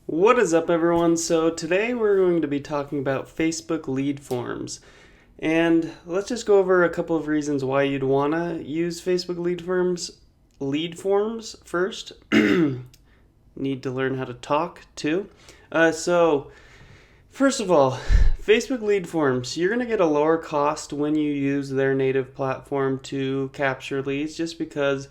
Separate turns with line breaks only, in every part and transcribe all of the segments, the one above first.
What is up, everyone? So today we're going to be talking about Facebook lead forms. And let's just go over a couple of reasons why you'd want to use Facebook lead forms first. Need to learn how to talk too. So first of all, Facebook lead forms, you're going to get a lower cost when you use their native platform to capture leads, just because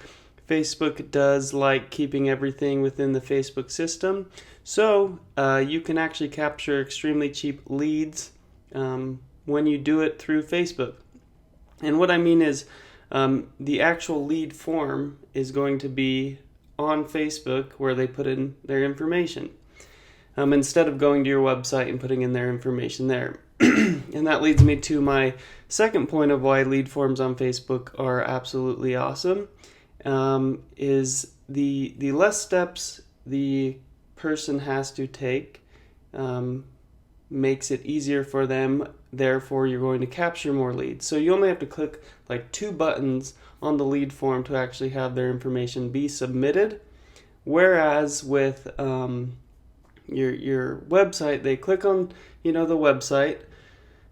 Facebook does like keeping everything within the Facebook system. So you can actually capture extremely cheap leads when you do it through Facebook. And what I mean is the actual lead form is going to be on Facebook where they put in their information, instead of going to your website and putting in their information there. And that leads me to my second point of why lead forms on Facebook are absolutely awesome. Is the less steps the person has to take makes it easier for them. Therefore, you're going to capture more leads. So you only have to click like 2 buttons on the lead form to actually have their information be submitted. Whereas with your website, they click on the website,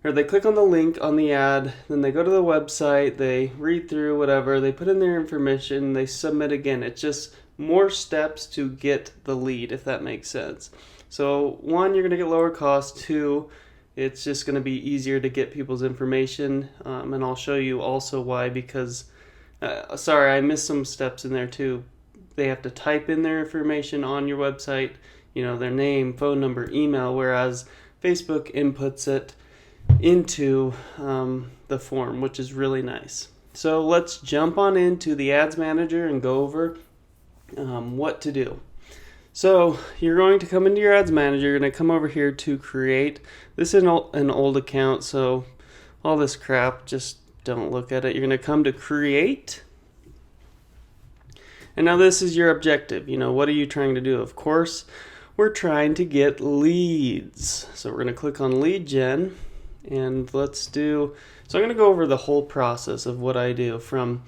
or they click on the link on the ad, then they go to the website, they read through whatever, they put in their information, they submit again. It's just more steps to get the lead, if that makes sense. So 1, you're going to get lower cost. 2, it's just going to be easier to get people's information, and I'll show you also why, because sorry, I missed some steps in there too. They have to type in their information on your website, their name, phone number, email, whereas Facebook inputs it into the form, which is really nice. So let's jump on into the Ads Manager and go over what to do. So you're going to come into your Ads Manager. You're going to come over here to create. This is an old account, so all this crap, just don't look at it. You're going to come to create. And now this is your objective. What are you trying to do? Of course, we're trying to get leads. So we're going to click on lead gen. And so I'm going to go over the whole process of what I do, from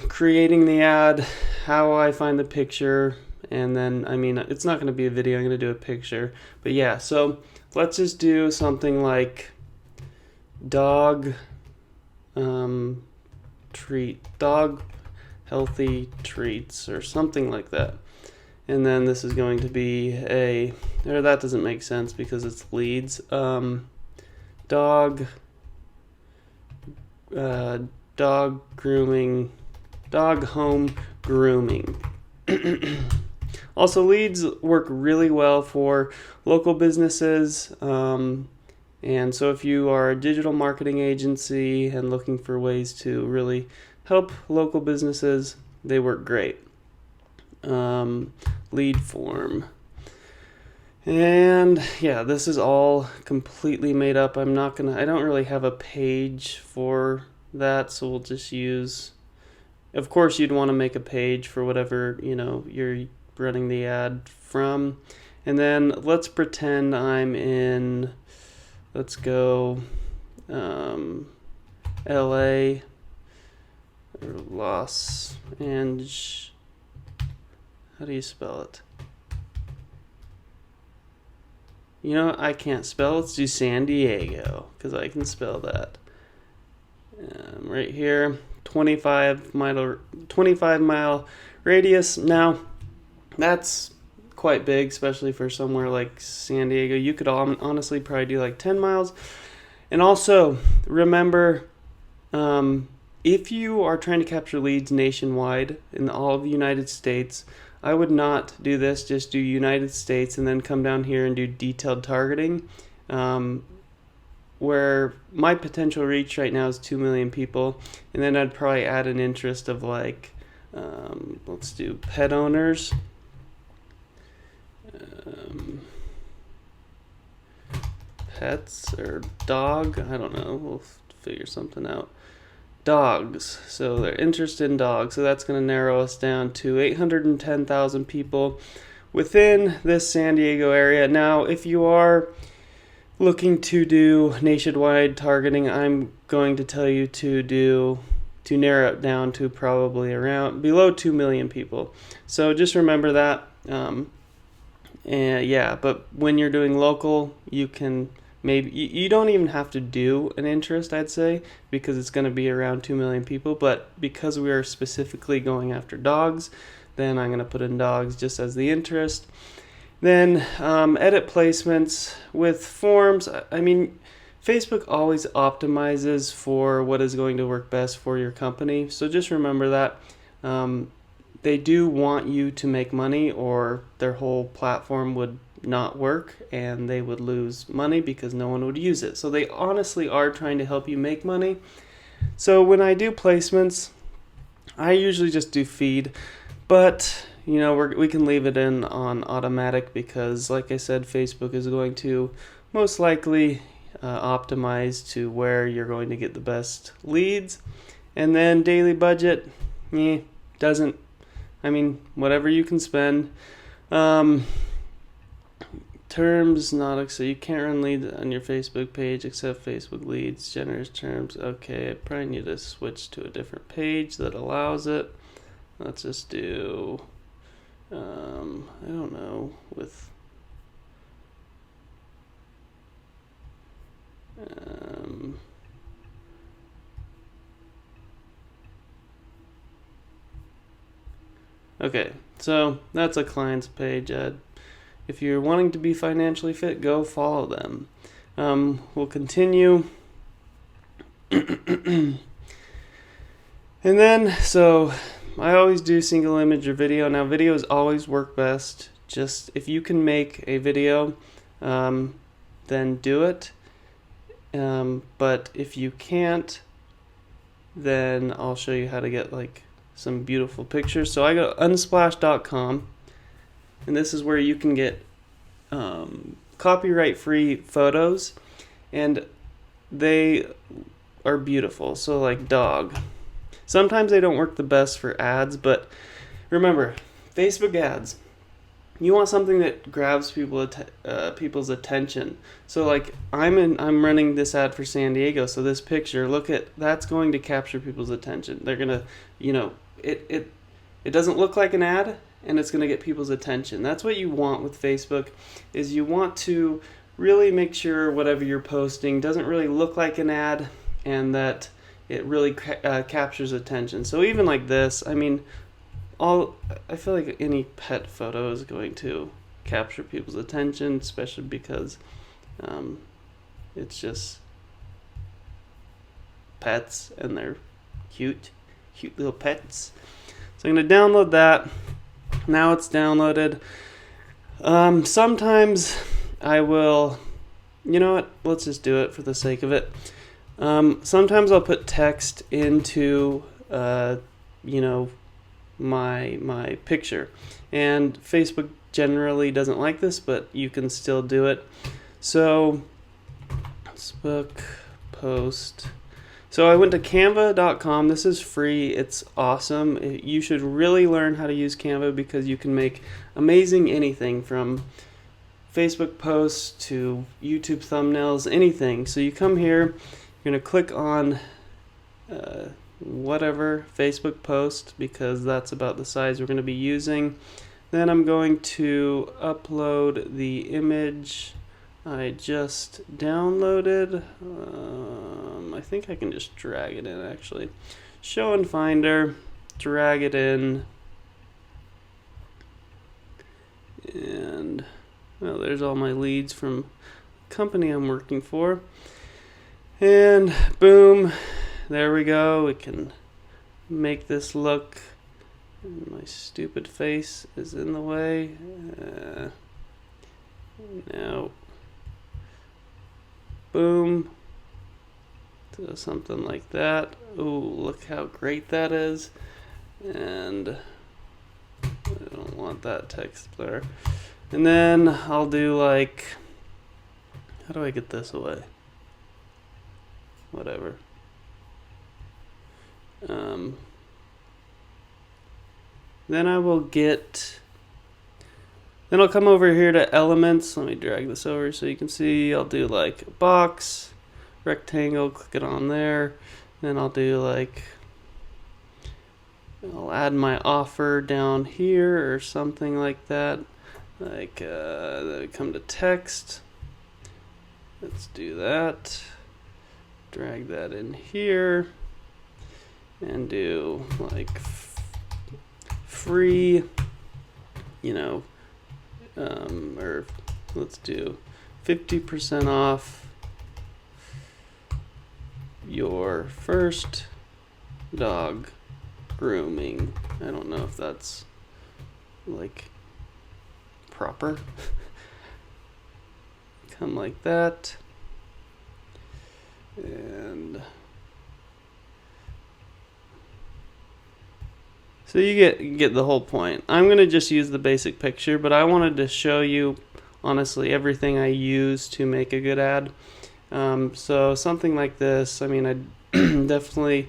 creating the ad, how I find the picture, and then, it's not going to be a video, I'm going to do a picture. But yeah, so let's just do something like dog healthy treats, or something like that. And then this is going to be that doesn't make sense because it's leads. Dog grooming, dog home grooming. Also, leads work really well for local businesses. And so if you are a digital marketing agency and looking for ways to really help local businesses, they work great. Lead form. And yeah, this is all completely made up. I don't really have a page for that, so we'll just use, of course you'd want to make a page for whatever, you're running the ad from. And then let's pretend I'm in, let's go LA, or Los Angeles. How do you spell it? I can't spell. Let's do San Diego, because I can spell that. Right here, 25 mile radius. Now, that's quite big, especially for somewhere like San Diego. You could honestly probably do like 10 miles. And also, remember, if you are trying to capture leads nationwide in all of the United States, I would not do this. Just do United States and then come down here and do detailed targeting, where my potential reach right now is 2 million people. And then I'd probably add an interest of like, let's do pet owners. Pets or dog, I don't know. We'll figure something out. Dogs. So they're interested in dogs. So that's going to narrow us down to 810,000 people within this San Diego area. Now, if you are looking to do nationwide targeting, I'm going to tell you to narrow it down to probably around below 2 million people. So just remember that. And yeah, but when you're doing local, you can maybe you don't even have to do an interest, I'd say, because it's going to be around 2 million people. But because we are specifically going after dogs, then I'm going to put in dogs just as the interest. Then edit placements with forms. I mean, Facebook always optimizes for what is going to work best for your company. So just remember that. They do want you to make money, or their whole platform would not work and they would lose money because no one would use it. So they honestly are trying to help you make money. So when I do placements, I usually just do feed, but we can leave it in on automatic because, like I said, Facebook is going to most likely optimize to where you're going to get the best leads. And then daily budget, doesn't. I mean, whatever you can spend. Terms not, so you can't run leads on your Facebook page except Facebook leads. Generous terms. Okay, I probably need to switch to a different page that allows it. Let's just do, I don't know, with, okay, so that's a client's page. If you're wanting to be financially fit, go follow them. We'll continue. And then, so I always do single image or video. Now, videos always work best. Just if you can make a video, then do it. But if you can't, then I'll show you how to get like some beautiful pictures. So I go to unsplash.com, and this is where you can get copyright-free photos, and they are beautiful. So like dog. Sometimes they don't work the best for ads, but remember, Facebook ads, you want something that grabs people's attention. So like I'm running this ad for San Diego, so this picture, that's going to capture people's attention. They're gonna, it doesn't look like an ad, and it's gonna get people's attention. That's what you want with Facebook, is you want to really make sure whatever you're posting doesn't really look like an ad, and that it really captures attention. So even like this, I mean, I feel like any pet photo is going to capture people's attention, especially because it's just pets and they're cute little pets. So I'm going to download that. Now it's downloaded. Sometimes I will, let's just do it for the sake of it. Sometimes I'll put text into, my picture, and Facebook generally doesn't like this, but you can still do it. So Facebook post. So I went to canva.com. This is free. It's awesome. You should really learn how to use Canva because you can make amazing anything from Facebook posts to YouTube thumbnails, anything. So you come here, you're going to click on whatever Facebook post because that's about the size we're going to be using. Then I'm going to upload the image I just downloaded. I think I can just drag it in actually. Show in Finder, drag it in, and there's all my leads from the company I'm working for. And boom, there we go. We can make this look. My stupid face is in the way. Now, boom. Do something like that. Oh, look how great that is. And I don't want that text there. And then I'll do like, how do I get this away? Whatever. Then I'll come over here to elements. Let me drag this over so you can see. I'll do like box, rectangle, click it on there. Then I'll do I'll add my offer down here or something like that. Like, come to text. Let's do that. Drag that in here. And do like free, or let's do 50% off your first dog grooming. I don't know if that's like proper. Come like that. And so you get the whole point. I'm going to just use the basic picture, but I wanted to show you honestly everything I use to make a good ad. So something like this, I mean, I definitely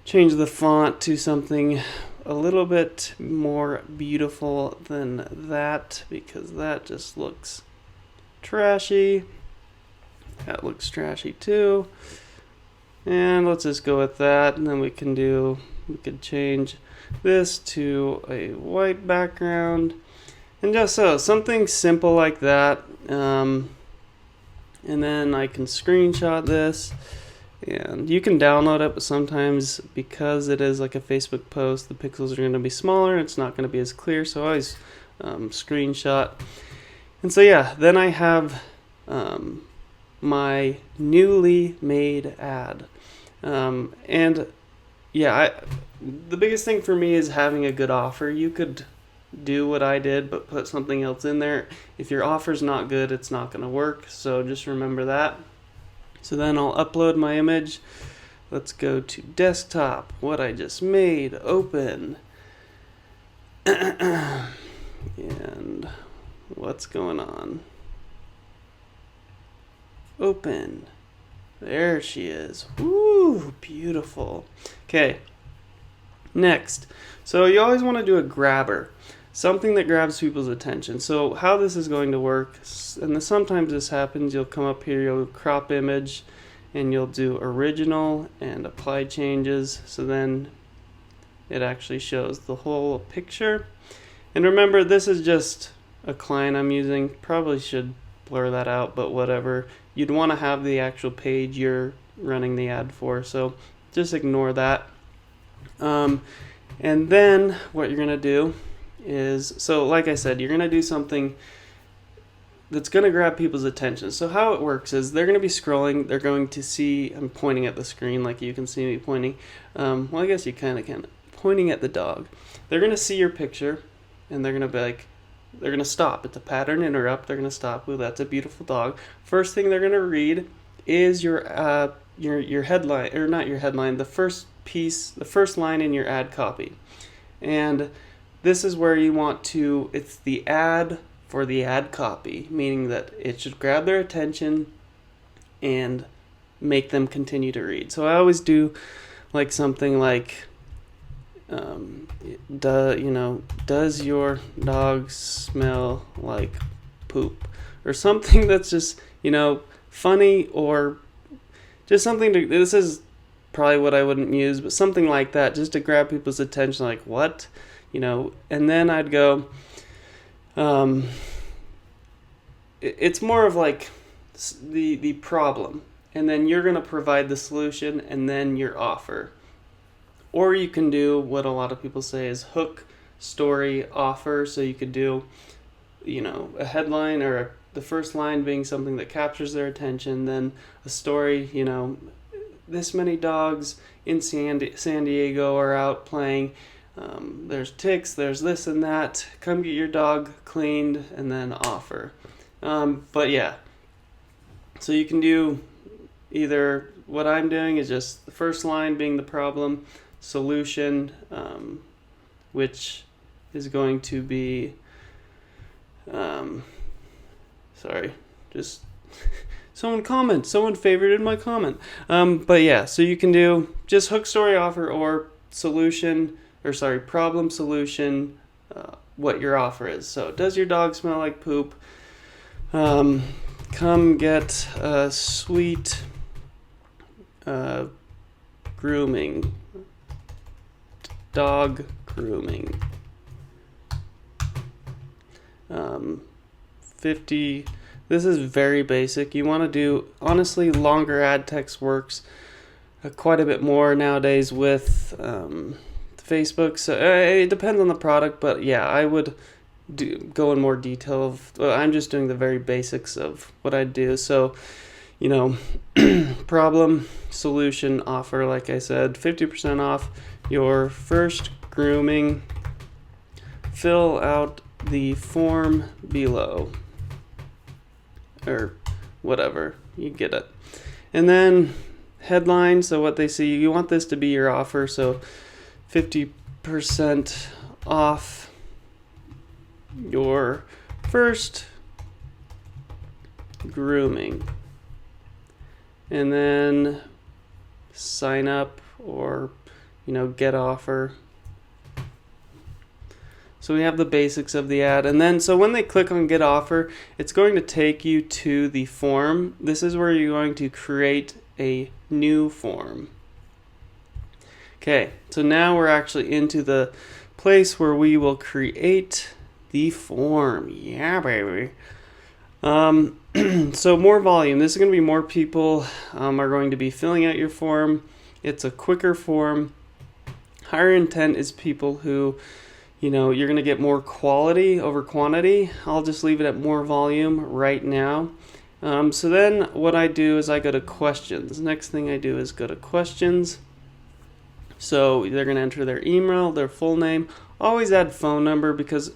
change the font to something a little bit more beautiful than that, because that just looks trashy. That looks trashy too. And let's just go with that, and then we could change this to a white background, and just something simple like that. And then I can screenshot this, and you can download it, but sometimes because it is like a Facebook post, the pixels are going to be smaller, it's not going to be as clear, so I always screenshot. And so yeah, then I have my newly made ad. And yeah, the biggest thing for me is having a good offer. You could do what I did, but put something else in there. If your offer's not good, it's not going to work. So just remember that. So then I'll upload my image. Let's go to desktop. What I just made. Open. And what's going on? Open. There she is. Woo, beautiful. Okay. Next. So you always want to do a grabber. Something that grabs people's attention. So how this is going to work, and sometimes this happens, you'll come up here, you'll crop image, and you'll do original and apply changes. So then it actually shows the whole picture. And remember, this is just a client I'm using. Probably should blur that out, but whatever. You'd want to have the actual page you're running the ad for, so just ignore that. And then what you're going to do is, so like I said, you're going to do something that's going to grab people's attention. So how it works is they're going to be scrolling, they're going to see, I'm pointing at the screen like you can see me pointing. Well, I guess you kind of can. Pointing at the dog. They're going to see your picture, and they're going to be like, they're going to stop. It's a pattern interrupt. They're going to stop. Ooh, that's a beautiful dog. First thing they're going to read is your headline, or not your headline, the first line in your ad copy. And this is where you want to, it's the ad for the ad copy, meaning that it should grab their attention and make them continue to read. So I always do like something like, does your dog smell like poop? Or something that's just, funny, or just something to, this is probably what I wouldn't use, but something like that, just to grab people's attention, like, what? And then I'd go, it's more of like the problem, and then you're going to provide the solution, and then your offer. Or you can do what a lot of people say is hook, story, offer. So you could do, a headline, or the first line being something that captures their attention, then a story, this many dogs in San Diego are out playing. There's ticks, there's this and that. Come get your dog cleaned, and then offer. But yeah, so you can do either, what I'm doing is just the first line being the problem, solution, which is going to be, just someone favorited my comment. But yeah, so you can do just hook, story, offer, or problem, solution, what your offer is. So, does your dog smell like poop? Come get a sweet grooming. Dog grooming. 50. This is very basic. You want to do, honestly, longer ad text works quite a bit more nowadays with Facebook. So it depends on the product, but yeah, I would go in more detail. I'm just doing the very basics of what I do. So, problem, solution, offer, like I said, 50% off your first grooming. Fill out the form below. Or whatever, you get it. And then headline, so what they see, you want this to be your offer, so 50% off your first grooming. And then sign up or get offer. So we have the basics of the ad. And then, so when they click on get offer, it's going to take you to the form. This is where you're going to create a new form. Okay, so now we're actually into the place where we will create the form. Yeah, baby. So more volume. This is going to be more people are going to be filling out your form. It's a quicker form. Higher intent is people who, you're going to get more quality over quantity. I'll just leave it at more volume right now. So then what I do is I go to questions. Next thing I do is go to questions. So they're going to enter their email, their full name. Always add phone number because,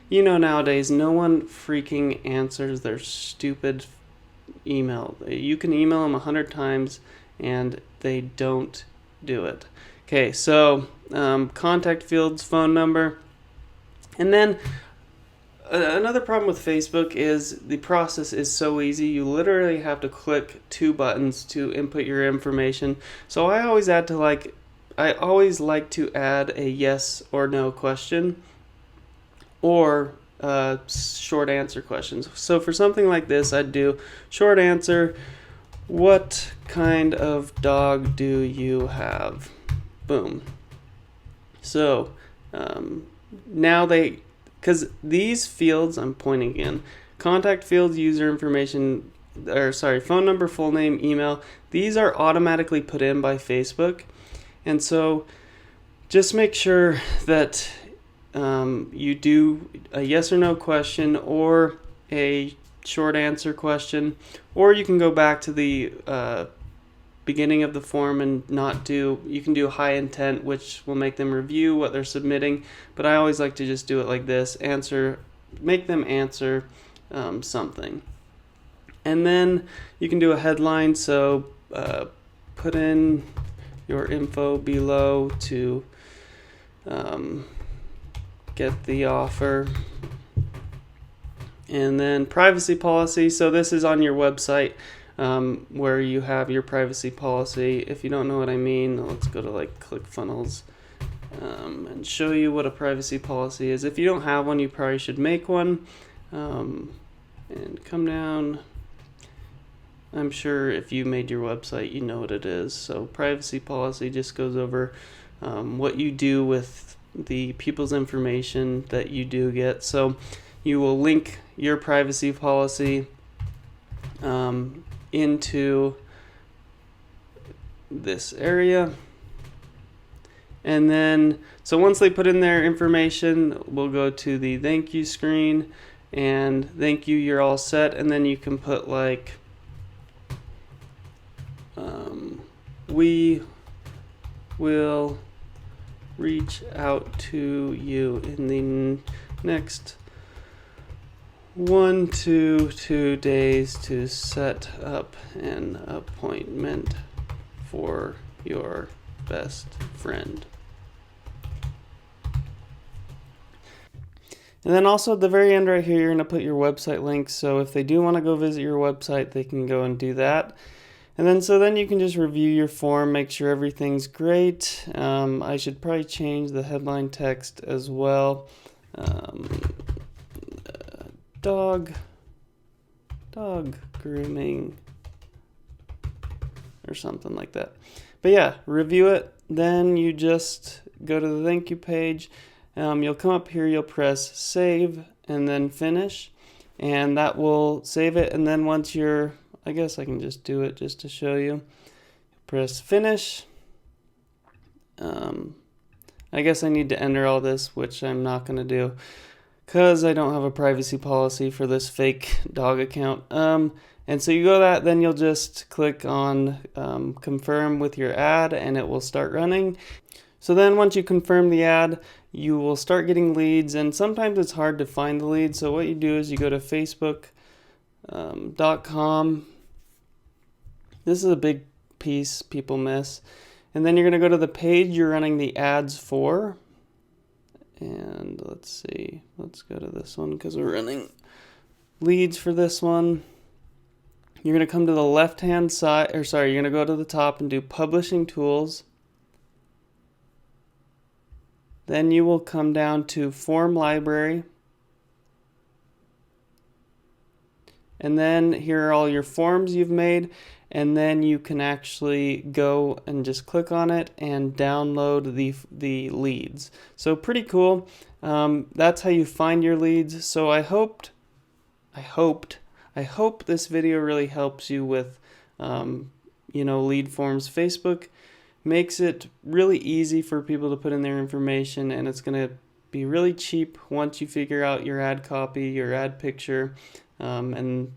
nowadays no one freaking answers their stupid email. You can email them 100 times and they don't do it. Okay, so contact fields, phone number. And then another problem with Facebook is the process is so easy. You literally have to click 2 buttons to input your information. So I always like to add a yes or no question or short answer questions. So for something like this, I'd do short answer, what kind of dog do you have? Boom. So now because these fields, I'm pointing again, contact fields, user information, phone number, full name, email, these are automatically put in by Facebook. And so just make sure that you do a yes or no question or a short answer question, or you can go back to the beginning of the form and you can do high intent, which will make them review what they're submitting, but I always like to just do it like this, make them answer something. And then you can do a headline, so put in your info below to get the offer. And then privacy policy, so this is on your website. Where you have your privacy policy. If you don't know what I mean, let's go to ClickFunnels and show you what a privacy policy is. If you don't have one, you probably should make one. And come down. I'm sure if you made your website, you know what it is. So privacy policy just goes over what you do with the people's information that you do get. So you will link your privacy policy into this area, and then so once they put in their information, we'll go to the thank you screen, and thank you, you're all set. And then you can put we will reach out to you in the next 1 to 2 days to set up an appointment for your best friend. And then also at the very end right here, you're going to put your website link. So if they do want to go visit your website, they can go and do that. And then you can just review your form, make sure everything's great. I should probably change the headline text as well. Dog grooming or something like that. But yeah, review it. Then you just go to the thank you page. You'll come up here, you'll press save, and then finish, and that will save it. And then once you're, I guess I can just do it just to show you. Press finish. I guess I need to enter all this, which I'm not going to do because I don't have a privacy policy for this fake dog account. And so you go that, then you'll just click on confirm with your ad and it will start running. So then once you confirm the ad, you will start getting leads, and sometimes it's hard to find the leads. So what you do is you go to facebook.com. This is a big piece people miss. And then you're going to go to the page you're running the ads for. And let's see, let's go to this one because we're running leads for this one. You're going to come to the left-hand side, you're going to go to the top and do publishing tools. Then you will come down to form library. And then here are all your forms you've made. And then you can actually go and just click on it and download the leads. So pretty cool. That's how you find your leads. So I hope this video really helps you with lead forms. Facebook makes it really easy for people to put in their information, and it's going to be really cheap once you figure out your ad copy, your ad picture, and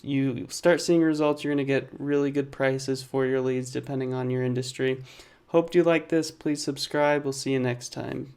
you start seeing results. You're going to get really good prices for your leads depending on your industry. Hope you like this. Please subscribe. We'll see you next time.